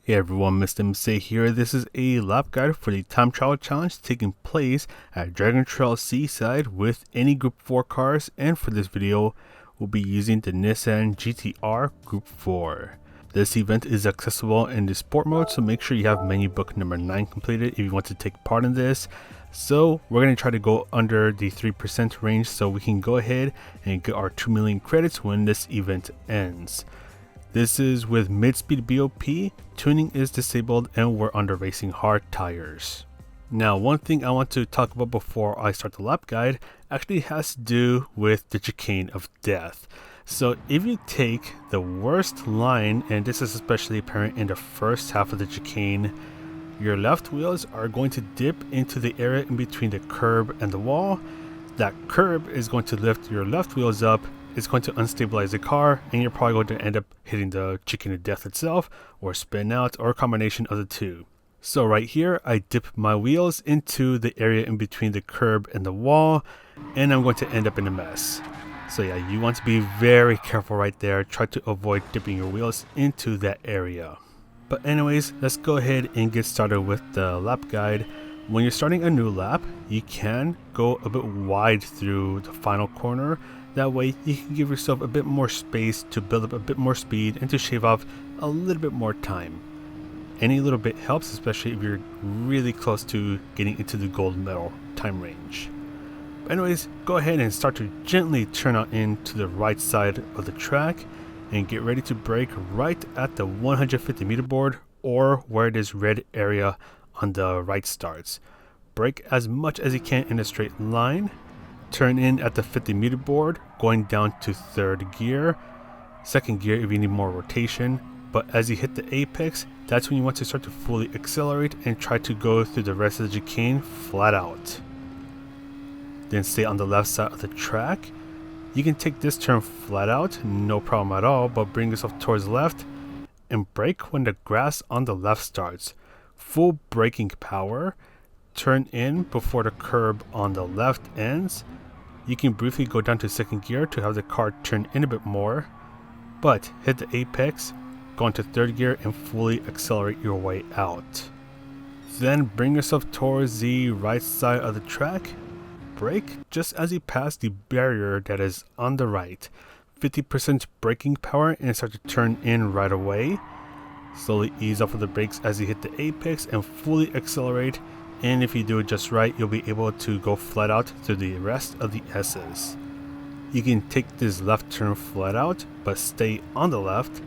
Hey everyone, Mr. MC here. This is a lap guide for the time trial challenge taking place at Dragon Trail Seaside with any Group 4 cars, and for this video we'll be using the Nissan GT-R Group 4. This event is accessible in the sport mode, so make sure you have menu book number 9 completed if you want to take part in this. So we're going to try to go under the 3% range so we can go ahead and get our 2 million credits when this event ends. This is with mid-speed BOP, tuning is disabled, and we're under racing hard tires. Now, one thing I want to talk about before I start the lap guide actually has to do with the chicane of death. So if you take the worst line, and this is especially apparent in the first half of the chicane, your left wheels are going to dip into the area in between the curb and the wall. That curb is going to lift your left wheels up. It's going to unstabilize the car, and you're probably going to end up hitting the chicane of death itself, or spin out, or a combination of the two. So right here, I dip my wheels into the area in between the curb and the wall, and I'm going to end up in a mess. So yeah, you want to be very careful right there. Try to avoid dipping your wheels into that area. But anyways, let's go ahead and get started with the lap guide. When you're starting a new lap, you can go a bit wide through the final corner. That way you can give yourself a bit more space to build up a bit more speed and to shave off a little bit more time. Any little bit helps, especially if you're really close to getting into the gold medal time range. But anyways, go ahead and start to gently turn out into the right side of the track and get ready to brake right at the 150 meter board, or where this red area on the right starts. Brake as much as you can in a straight line. Turn in at the 50 meter board, going down to third gear, second gear if you need more rotation. But as you hit the apex, that's when you want to start to fully accelerate and try to go through the rest of the chicane flat out. Then stay on the left side of the track. You can take this turn flat out, no problem at all, but bring yourself towards the left and brake when the grass on the left starts. Full braking power. Turn in before the curb on the left ends. You can briefly go down to second gear to have the car turn in a bit more, but hit the apex, go into third gear and fully accelerate your way out. Then bring yourself towards the right side of the track, brake just as you pass the barrier that is on the right. 50% braking power and start to turn in right away. Slowly ease off of the brakes as you hit the apex and fully accelerate. And if you do it just right, you'll be able to go flat out through the rest of the S's. You can take this left turn flat out, but stay on the left.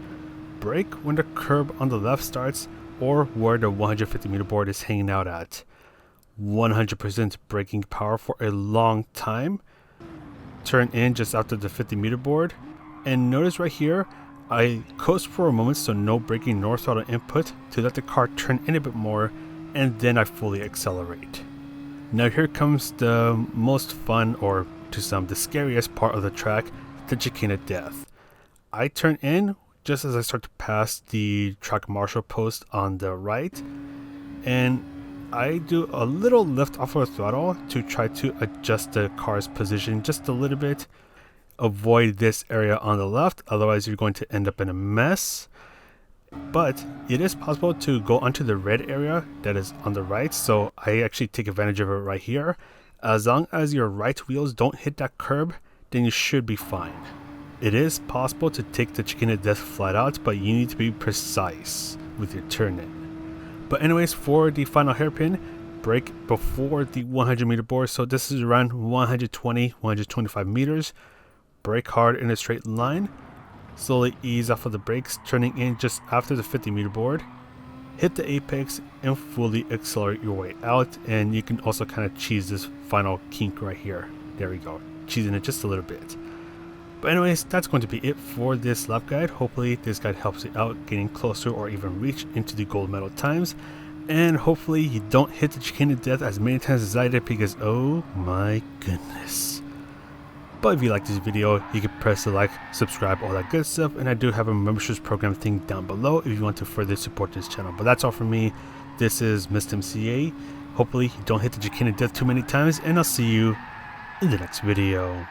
Brake when the curb on the left starts, or where the 150 meter board is hanging out at. 100% braking power for a long time. Turn in just after the 50 meter board. And notice right here, I coast for a moment, so no braking nor throttle input, to let the car turn in a bit more, and then I fully accelerate. Now here comes the most fun, or to some the scariest part of the track, the chicane of death. I turn in just as I start to pass the track marshal post on the right, and I do a little lift off of the throttle to try to adjust the car's position just a little bit. Avoid this area on the left, otherwise you're going to end up in a mess. But it is possible to go onto the red area that is on the right, so I actually take advantage of it right here. As long as your right wheels don't hit that curb, then you should be fine. It is possible to take the chicane of death flat out, but you need to be precise with your turn in. But anyways, for the final hairpin, brake before the 100 meter board, so this is around 120-125 meters. Brake hard in a straight line. Slowly ease off of the brakes, turning in just after the 50 meter board. Hit the apex and fully accelerate your way out, and you can also kind of cheese this final kink right here. There we go, cheesing it just a little bit. But anyways, that's going to be it for this lap guide. Hopefully this guide helps you out getting closer or even reach into the gold medal times, and hopefully you don't hit the chicane of death as many times as I did, because oh my goodness. But if you like this video, you can press the like, subscribe, all that good stuff, and I do have a memberships program thing down below if you want to further support this channel. But that's all from me. This is Mr. MCA. Hopefully you don't hit the chicane of death too many times, and I'll see you in the next video.